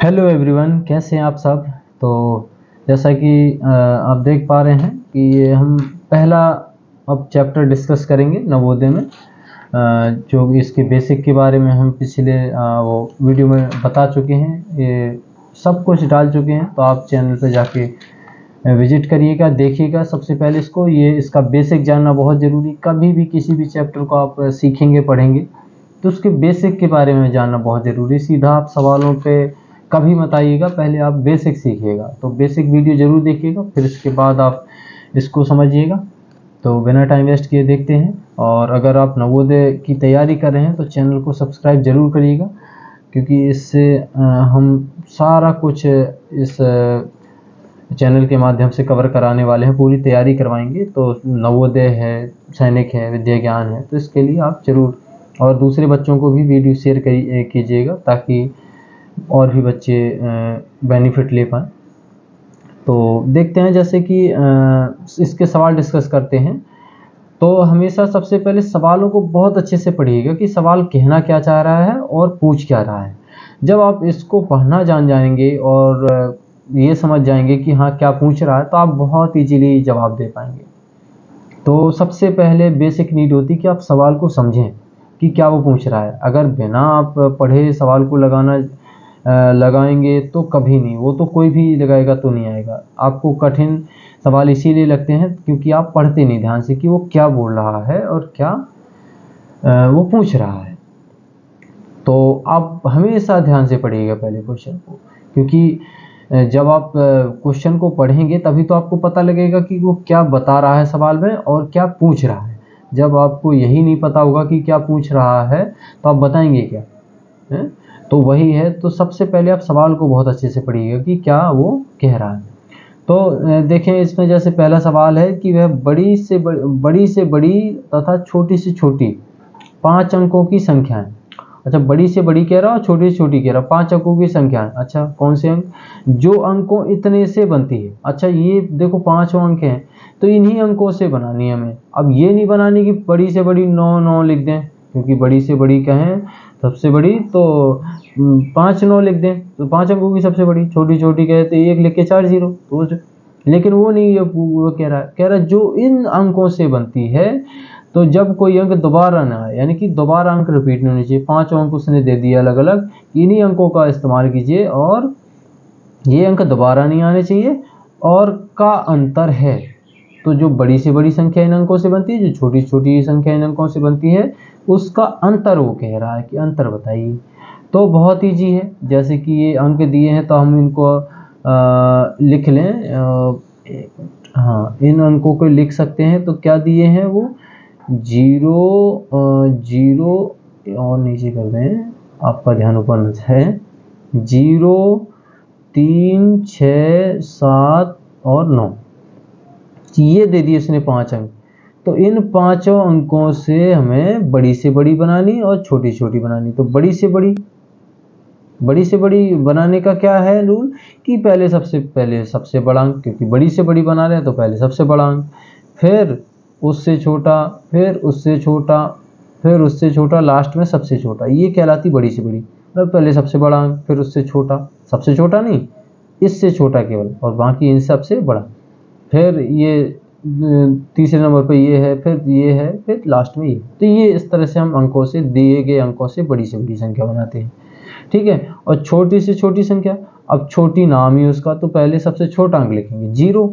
Hello everyone, कैसे हैं आप सब। तो जैसा कि आप देख पा रहे हैं कि ये हम पहला अब चैप्टर डिस्कस करेंगे नवोदय में, जो भी इसके बेसिक के बारे में हम पिछले वो वीडियो में बता चुके हैं। ये सब कुछ डाल चुके हैं, तो आप चैनल पे जाके विजिट करिएगा, देखिएगा। सबसे पहले इसका बेसिक जानना बहुत ज़रूरी। कभी भी किसी भी चैप्टर को आप सीखेंगे, पढ़ेंगे, तो उसके बेसिक के बारे में जानना बहुत ज़रूरी। सीधा आप सवालों पे कभी मत आइएगा, पहले आप बेसिक सीखिएगा। तो बेसिक वीडियो ज़रूर देखिएगा, फिर इसके बाद आप इसको समझिएगा। तो बिना टाइम वेस्ट किए देखते हैं। और अगर आप नवोदय की तैयारी कर रहे हैं तो चैनल को सब्सक्राइब ज़रूर करिएगा, क्योंकि इससे हम सारा कुछ इस चैनल के माध्यम से कवर कराने वाले हैं, पूरी तैयारी करवाएंगे। तो नवोदय है, सैनिक है, विद्या ज्ञान है, तो इसके लिए आप ज़रूर और दूसरे बच्चों को भी वीडियो शेयर कीजिएगा, ताकि और भी बच्चे बेनिफिट ले पाएँ। तो देखते हैं, जैसे कि इसके सवाल डिस्कस करते हैं। तो हमेशा सबसे पहले सवालों को बहुत अच्छे से पढ़िएगा कि सवाल कहना क्या चाह रहा है और पूछ क्या रहा है। जब आप इसको पढ़ना जान जाएंगे और ये समझ जाएंगे कि हाँ क्या पूछ रहा है, तो आप बहुत इजीली जवाब दे पाएंगे। तो सबसे पहले बेसिक नीड होती है कि आप सवाल को समझें कि क्या वो पूछ रहा है। अगर बिना आप पढ़े सवाल को लगाएंगे तो कभी नहीं, वो तो कोई भी लगाएगा तो नहीं आएगा। आपको कठिन सवाल इसीलिए लगते हैं क्योंकि आप पढ़ते नहीं ध्यान से कि वो क्या बोल रहा है और क्या वो पूछ रहा है। तो आप हमेशा ध्यान से पढ़िएगा पहले क्वेश्चन को, क्योंकि जब आप क्वेश्चन को पढ़ेंगे तभी तो आपको पता लगेगा कि वो क्या बता रहा है सवाल में और क्या पूछ रहा है। जब आपको यही नहीं पता होगा कि क्या पूछ रहा है, तो आप बताएंगे क्या है? तो वही है। तो सबसे पहले आप सवाल को बहुत अच्छे से पढ़िएगा कि क्या वो कह रहा है। तो देखें, इसमें जैसे पहला सवाल है कि वह बड़ी से बड़ी तथा छोटी से छोटी 5 अंकों की संख्या है। अच्छा, बड़ी से बड़ी कह रहा और छोटी से छोटी कह रहा, 5 अंकों की संख्या है। अच्छा, कौन से अंक? जो अंकों इतने से बनती है। अच्छा, ये देखो 5 अंक हैं, तो इन्हीं अंकों से बनानी है हमें। अब ये नहीं बनानी कि बड़ी से बड़ी 9 लिख दें, क्योंकि बड़ी से बड़ी कहें सबसे बड़ी, तो 5 9 लिख दें, तो 5 अंकों की सबसे बड़ी। छोटी छोटी कहे तो 1 लिख के 4 0। तो लेकिन वो नहीं, वो कह रहा है जो इन अंकों से बनती है। तो जब कोई अंक दोबारा ना आए, यानी कि दोबारा अंक रिपीट नहीं होने चाहिए। 5 अंक उसने दे दिए अलग अलग, इन्हीं अंकों का इस्तेमाल कीजिए और ये अंक दोबारा नहीं आने चाहिए। और का अंतर है, तो जो बड़ी से बड़ी संख्या इन अंकों से बनती है, जो छोटी छोटी संख्या इन अंकों से बनती है, उसका अंतर वो कह रहा है कि अंतर बताइए। तो बहुत ईजी है। जैसे कि ये अंक दिए हैं तो हम इनको लिख लें। हाँ, इन अंकों को लिख सकते हैं। तो क्या दिए हैं वो? 0 और नीचे कर दें, आपका ध्यान ऊपर है। 0 3 6 7 और 9, ये दे दिए इसने 5 अंक। तो इन 5 अंकों से हमें बड़ी से बड़ी बनानी और छोटी छोटी बनानी। तो बड़ी से बड़ी बनाने का क्या है रूल कि पहले सबसे बड़ा अंक, क्योंकि बड़ी से बड़ी बना रहे हैं तो पहले सबसे बड़ा अंक, फिर उससे छोटा, फिर उससे छोटा, फिर उससे छोटा, लास्ट में सबसे छोटा। ये कहलाती बड़ी से बड़ी। मतलब पहले सबसे बड़ा अंक, फिर उससे छोटा, सबसे छोटा नहीं, इससे छोटा केवल, और बाकी इन सबसे बड़ा। फिर ये तीसरे नंबर पे ये है, फिर ये है, फिर लास्ट में ये। तो ये इस तरह से हम अंकों से, दिए गए अंकों से बड़ी से बड़ी संख्या बनाते हैं। ठीक है। और छोटी से छोटी संख्या, अब छोटी नाम ही उसका, तो पहले सबसे छोटा अंक लिखेंगे 0।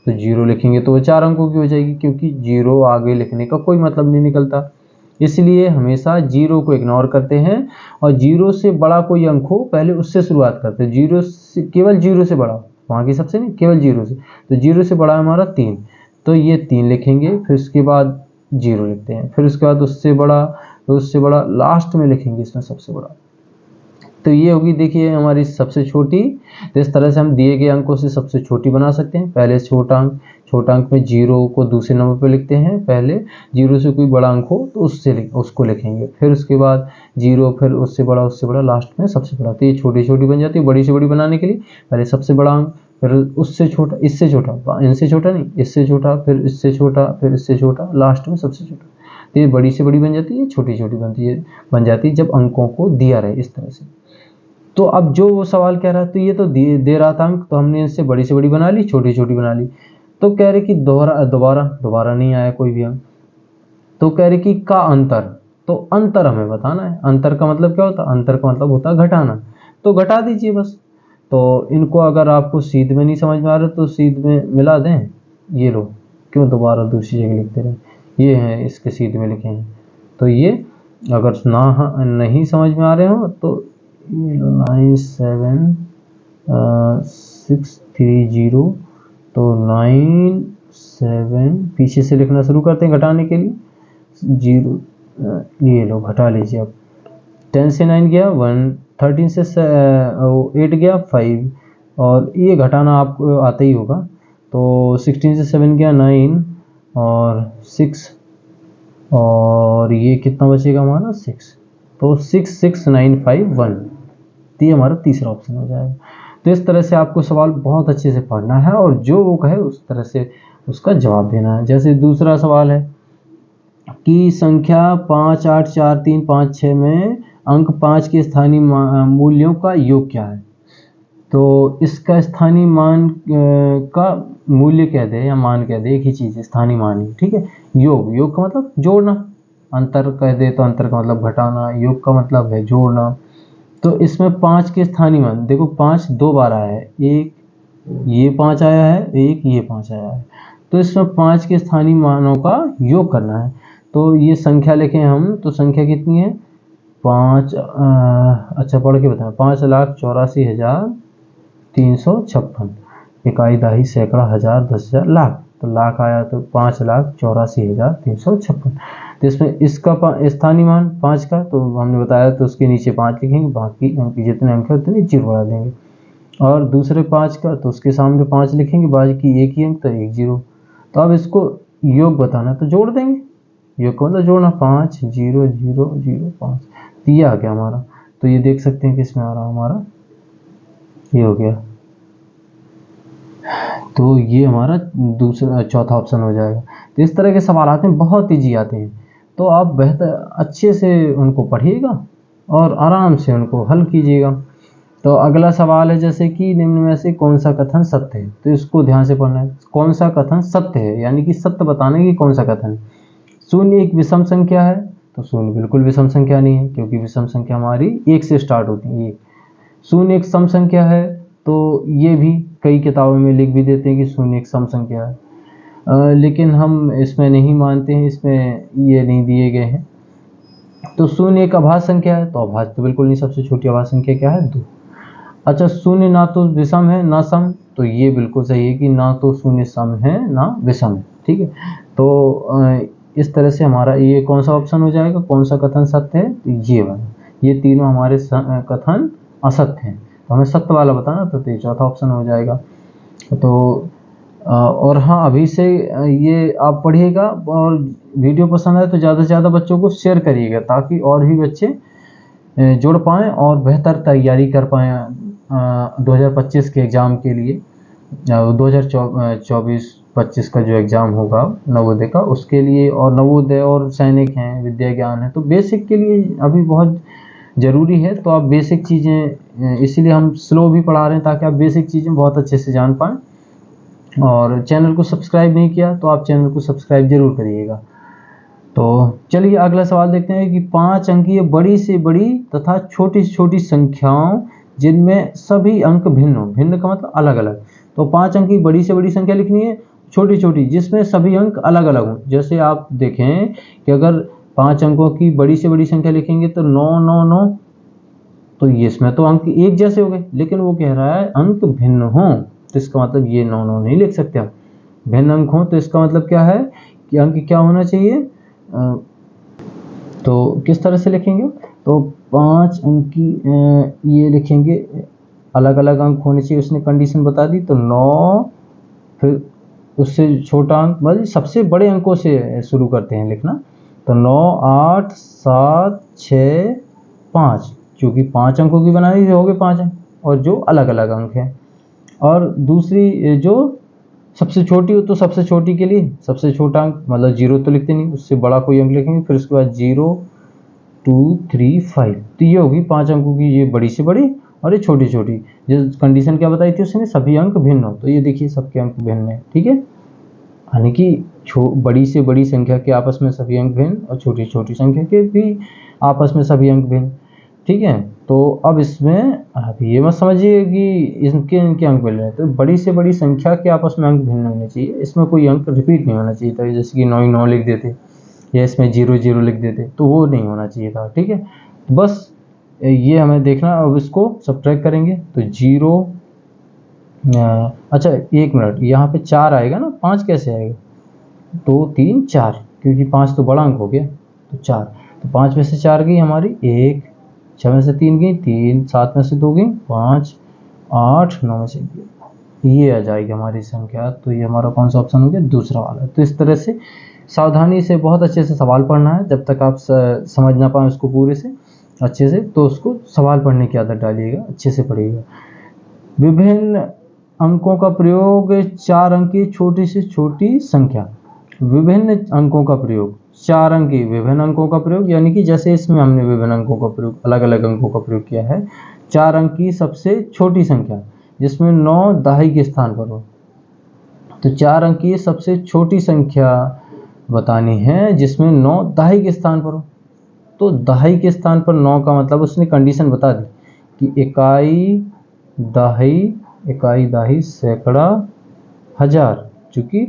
तो 0 लिखेंगे तो वो 4 अंकों की हो जाएगी, क्योंकि 0 आगे लिखने का कोई मतलब नहीं निकलता। इसलिए हमेशा 0 को इग्नोर करते हैं और 0 से बड़ा कोई अंक हो पहले उससे शुरुआत करते हैं। 0 से, केवल 0 से बड़ा, वहाँ की सबसे नहीं, केवल 0 से। तो 0 से बड़ा हमारा 3, तो ये 3 लिखेंगे। फिर उसके बाद 0 लिखते हैं, फिर उसके बाद उससे बड़ा, फिर उससे बड़ा, लास्ट में लिखेंगे इसमें सबसे बड़ा। तो ये होगी, देखिए, हमारी सबसे छोटी। तो इस तरह से हम दिए गए अंकों से सबसे छोटी बना सकते हैं। पहले छोटा अंक में 0 को दूसरे नंबर पर लिखते हैं। पहले 0 से कोई बड़ा अंक हो तो उसको लिखेंगे, फिर उसके बाद 0, फिर उससे बड़ा, लास्ट में सबसे बड़ा। तो ये छोटी छोटी बन जाती है। बड़ी से बड़ी बनाने के लिए पहले सबसे बड़ा अंक, फिर उससे छोटा, इससे छोटा, इनसे छोटा नहीं, इससे छोटा, फिर इससे छोटा, फिर इससे छोटा, लास्ट में सबसे छोटा। तो ये बड़ी से बड़ी बन जाती है, छोटी छोटी बन जाती है जब अंकों को दिया रहे इस तरह से। तो अब जो वो सवाल कह रहा है, तो ये तो दे रहा था अंक, तो हमने इससे बड़ी से बड़ी बना ली, छोटी छोटी बना ली। तो कह रहे कि दोबारा नहीं आया कोई भी अंक। तो कह रहे कि का अंतर, तो अंतर हमें बताना है। अंतर का मतलब क्या होता है? अंतर का मतलब होता है घटाना। तो घटा दीजिए बस। तो इनको अगर आपको सीध में नहीं समझ में आ रहा तो सीध में मिला दें। ये लो, क्यों दोबारा दूसरी जगह लिखते रहे, ये है इसके सीध में लिखे हैं। तो ये अगर नहीं समझ में आ रहे हो तो 97630, तो 97 पीछे से लिखना शुरू करते हैं घटाने के लिए। 0, ये लो घटा लीजिए अब। 10 से 9 गया 1, 13 से 8 गया 5, और ये घटाना आपको आता ही होगा। तो 16 से 7 गया 9 और 6, और ये कितना बचेगा हमारा 6। तो 66951, तो ये हमारा तीसरा ऑप्शन हो जाएगा। तो इस तरह से आपको सवाल बहुत अच्छे से पढ़ना है और जो वो कहे उस तरह से उसका जवाब देना है। जैसे दूसरा सवाल है कि संख्या 5, 8, 4, 3, 5, 6 में अंक 5 के स्थानीय मूल्यों का योग क्या है? तो इसका स्थानीय मान का मूल्य कह दे या मान कह दे, एक ही चीज़ है, स्थानीय मान ही, ठीक है। योग का मतलब जोड़ना, अंतर कह दे तो अंतर का मतलब घटाना, योग का मतलब है जोड़ना। तो इसमें 5 के स्थानीय मान देखो, 5 2 बार आया है, एक ये 5 आया है, एक ये 5 आया है। तो इसमें 5 के स्थानीय मानों का योग करना है। तो ये संख्या लिखें हम, तो संख्या कितनी है 5, अच्छा पढ़ के बताएं, 5,84,356, इकाई दहाई सैकड़ा हजार 10,000 लाख, तो लाख आया तो 5,84,356। तो इसमें इसका स्थानीय मान 5 का, तो हमने बताया तो उसके नीचे 5 लिखेंगे, बाकी अंक जितने अंक है उतने जीरो बढ़ा देंगे। और दूसरे 5 का, तो उसके सामने 5 लिखेंगे, बाकी एक ही अंक तो 1 0। तो अब इसको योग बताना तो जोड़ देंगे, योग को मतलब जोड़ना, 5 0 0 0 5, तो ये आ गया हमारा। तो ये देख सकते हैं किस में आ रहा हमारा, ये हो गया। तो ये हमारा चौथा ऑप्शन हो जाएगा। तो इस तरह के सवाल आते हैं, बहुत ईजी आते हैं। तो आप बेहतर अच्छे से उनको पढ़िएगा और आराम से उनको हल कीजिएगा। तो अगला सवाल है जैसे कि निम्न में से कौन सा कथन सत्य है? तो इसको ध्यान से पढ़ना है, कौन सा कथन सत्य है, यानी कि सत्य बताने की कौन सा कथन है। शून्य एक विषम संख्या है, तो शून्य बिल्कुल विषम संख्या नहीं है, क्योंकि विषम संख्या हमारी 1 से स्टार्ट होती है। शून्य एक सम संख्या है, तो ये भी कई किताबों में लिख भी देते हैं कि शून्य एक सम संख्या है, लेकिन हम इसमें नहीं मानते हैं, इसमें ये नहीं दिए गए हैं। तो शून्य एक अभाज्य संख्या है, तो अभाज्य तो बिल्कुल नहीं, सबसे छोटी अभाज्य संख्या क्या है 2। अच्छा, शून्य ना तो विषम है ना सम, तो ये बिल्कुल सही है कि ना तो शून्य सम है ना विषम है, ठीक है। तो इस तरह से हमारा ये कौन सा ऑप्शन हो जाएगा, कौन सा कथन सत्य है, तो ये वाला। ये तीनों हमारे कथन असत्य हैं, तो हमें सत्य वाला बताना, तो ये चौथा ऑप्शन हो जाएगा। तो और हाँ, अभी से ये आप पढ़िएगा, और वीडियो पसंद आए तो ज़्यादा से ज़्यादा बच्चों को शेयर करिएगा, ताकि और भी बच्चे जुड़ पाएँ और बेहतर तैयारी कर पाएँ 2025 के एग्ज़ाम के लिए। 2024-25 का जो एग्ज़ाम होगा नवोदय का, उसके लिए, और नवोदय और सैनिक हैं, विद्या ज्ञान है, तो बेसिक के लिए अभी बहुत ज़रूरी है। तो आप बेसिक चीज़ें, इसीलिए हम स्लो भी पढ़ा रहे हैं, ताकि आप बेसिक चीज़ें बहुत अच्छे से जान पाएँ। और चैनल को सब्सक्राइब नहीं किया तो आप चैनल को सब्सक्राइब जरूर करिएगा। तो चलिए अगला सवाल देखते हैं कि 5 अंकीय बड़ी से बड़ी तथा छोटी से छोटी संख्याओं जिनमें सभी अंक भिन्न हो, भिन्न का मतलब अलग अलग। तो 5 अंक की बड़ी से बड़ी संख्या लिखनी है, छोटी छोटी जिसमें सभी अंक अलग अलग हों। जैसे आप देखें कि अगर 5 अंकों की बड़ी से बड़ी संख्या लिखेंगे तो 9 9 9, तो ये इसमें तो अंक एक जैसे हो गए, लेकिन वो कह रहा है अंक भिन्न हों, तो इसका मतलब ये 9 9 नहीं लिख सकते आप। भिन्न अंक हों तो इसका मतलब क्या है कि अंक क्या होना चाहिए, तो किस तरह से लिखेंगे, तो 5 अंक की ये लिखेंगे, अलग अलग अंक होने चाहिए, उसने कंडीशन बता दी। तो 9, फिर उससे छोटा अंक, मतलब सबसे बड़े अंकों से शुरू करते हैं लिखना। तो 9 8 7 6 5, क्योंकि 5 अंकों की बनाई हो गए 5 अंक, और जो अलग अलग अंक हैं। और दूसरी जो सबसे छोटी हो, तो सबसे छोटी के लिए सबसे छोटा अंक, मतलब 0 तो लिखते नहीं, उससे बड़ा कोई अंक लिखेंगे, फिर उसके बाद 0 2 3 5, तो ये होगी 5 अंकों की ये बड़ी से बड़ी। और ये छोटी छोटी, जो कंडीशन क्या बताई थी उसने, सभी अंक भिन्न हो। तो ये देखिए सबके अंक भिन्न है, ठीक है, यानी कि बड़ी से बड़ी संख्या के आपस में सभी अंक भिन्न और छोटी छोटी संख्या के भी आपस में सभी अंक भिन्न, ठीक है। तो अब इसमें आप ये मत समझिए कि इनके अंक मिल रहे हैं, तो बड़ी से बड़ी संख्या के आपस में अंक भिन्न होने चाहिए, इसमें कोई अंक रिपीट नहीं होना चाहिए था, जैसे कि 9 ही 9 लिख देते या इसमें 0 0 लिख देते, तो वो नहीं होना चाहिए था, ठीक है। तो बस ये हमें देखना। अब इसको सब्ट्रैक्ट करेंगे तो 0, अच्छा 1 मिनट, यहाँ पे 4 आएगा ना, 5 कैसे आएगा, 2 3 4, क्योंकि 5 तो बड़ा अंक हो गया, तो 4, तो 5 में से 4 गई हमारी 1, 6 में से 3 गई 3, 7 में से 2 गई 5, 8, 9 में से 1, ये आ जाएगी हमारी संख्या। तो ये हमारा कौन सा ऑप्शन हो गया, दूसरा वाला। तो इस तरह से सावधानी से बहुत अच्छे से सवाल पढ़ना है, जब तक आप समझ ना पाए उसको पूरे से अच्छे से, तो उसको सवाल पढ़ने की आदत डालिएगा, अच्छे से पढ़िएगा। विभिन्न अंकों का प्रयोग, 4 अंक की छोटी से छोटी संख्या, विभिन्न अंकों का प्रयोग, 4 अंक की विभिन्न अंकों का प्रयोग, यानी कि जैसे इसमें हमने विभिन्न अंकों का प्रयोग, अलग अलग अंकों का प्रयोग किया है। 4 अंक की सबसे छोटी संख्या जिसमें 9 दहाई के स्थान पर हो, तो 4 अंक की सबसे छोटी संख्या बतानी है जिसमें 9 दहाई के स्थान पर हो। तो दहाई के स्थान पर 9 का मतलब उसने कंडीशन बता दी कि इकाई दहाई सैकड़ा हजार, चूंकि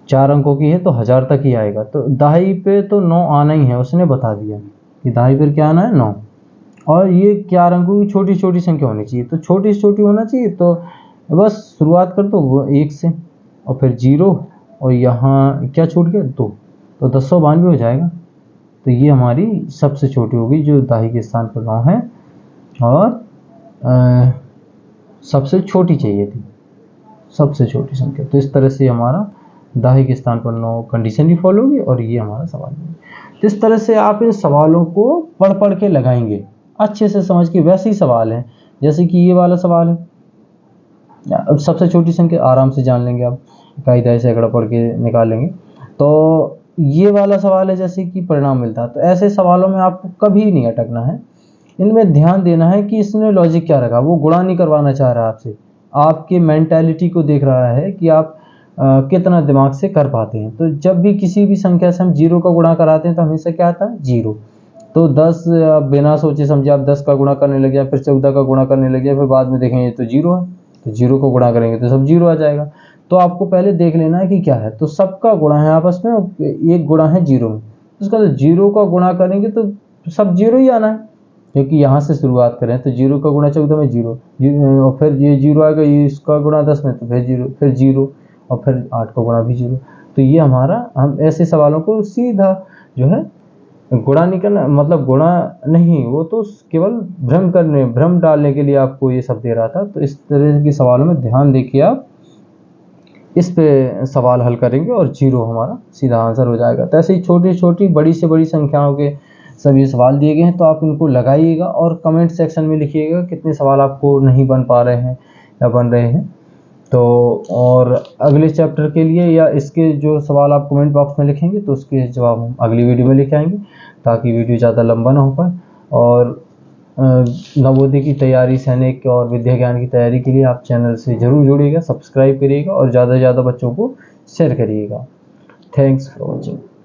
4 अंकों की है तो 1000 तक ही आएगा, तो दहाई पे तो 9 आना ही है, उसने बता दिया कि दहाई पर क्या आना है, 9। और ये 4 अंकों की छोटी छोटी संख्या होनी चाहिए, तो छोटी से छोटी होना चाहिए, तो बस शुरुआत कर दो वो 1 से, और फिर 0, और यहाँ क्या छूट गया 2, तो 1092 हो जाएगा। तो ये हमारी सबसे छोटी होगी जो दहाई के स्थान पर 9 है, और सबसे छोटी चाहिए थी, सबसे छोटी संख्या। तो इस तरह से हमारा दहाई के स्थान पर 9 कंडीशन भी फॉलो होगी, और ये हमारा सवाल है। तो इस तरह से आप इन सवालों को पढ़ पढ़ के लगाएंगे, अच्छे से समझ के। वैसे ही सवाल है जैसे कि ये वाला सवाल है, अब सबसे छोटी संख्या आराम से जान लेंगे आप, इकाई दहाई सैकड़ा पढ़ के निकाल लेंगे। तो ये वाला सवाल है जैसे कि परिणाम मिलता है, तो ऐसे सवालों में आपको कभी नहीं अटकना है, इनमें ध्यान देना है कि इसने लॉजिक क्या रखा। वो गुणा नहीं करवाना चाह रहा आपसे, आपके मेंटालिटी को देख रहा है कि आप कितना दिमाग से कर पाते हैं। तो जब भी किसी भी संख्या से हम 0 का गुणा कराते हैं तो हमेशा क्या आता है, 0। तो 10 बिना सोचे समझे आप 10 का गुणा करने लगे, फिर 14 का गुणा करने लगे, फिर बाद में देखेंगे तो 0 है, तो 0 को गुणा करेंगे तो सब 0 आ जाएगा। तो आपको पहले देख लेना है कि क्या है, तो सबका गुणा है आपस में, एक गुणा है 0 में, उसका 0 का गुणा करेंगे तो सब 0 ही आना है, क्योंकि यहाँ से शुरुआत करें तो 0 का गुणा 14 में 0, और फिर ये 0 आएगा, ये इसका गुणा 10 में तो फिर 0, और फिर 8 का गुणा भी 0। तो ये हमारा, हम ऐसे सवालों को सीधा जो है गुणा नहीं करना, मतलब गुणा नहीं, वो तो केवल भ्रम डालने के लिए आपको ये सब दे रहा था। तो इस तरह के सवालों में ध्यान देखिए, आप इस पे सवाल हल करेंगे और 0 हमारा सीधा आंसर हो जाएगा। तो ऐसे ही छोटी छोटी बड़ी से बड़ी संख्याओं के सभी सवाल दिए गए हैं, तो आप इनको लगाइएगा और कमेंट सेक्शन में लिखिएगा कितने सवाल आपको नहीं बन पा रहे हैं या बन रहे हैं। तो और अगले चैप्टर के लिए या इसके जो सवाल आप कमेंट बॉक्स में लिखेंगे तो उसके जवाब हम अगली वीडियो में लेके आएंगे, ताकि वीडियो ज़्यादा लंबा ना हो पाए। और नवोदय की तैयारी, सैनिक और विद्या ज्ञान की तैयारी के लिए आप चैनल से ज़रूर जुड़िएगा, सब्सक्राइब करिएगा और ज़्यादा से ज़्यादा बच्चों को शेयर करिएगा। Thanks for watching.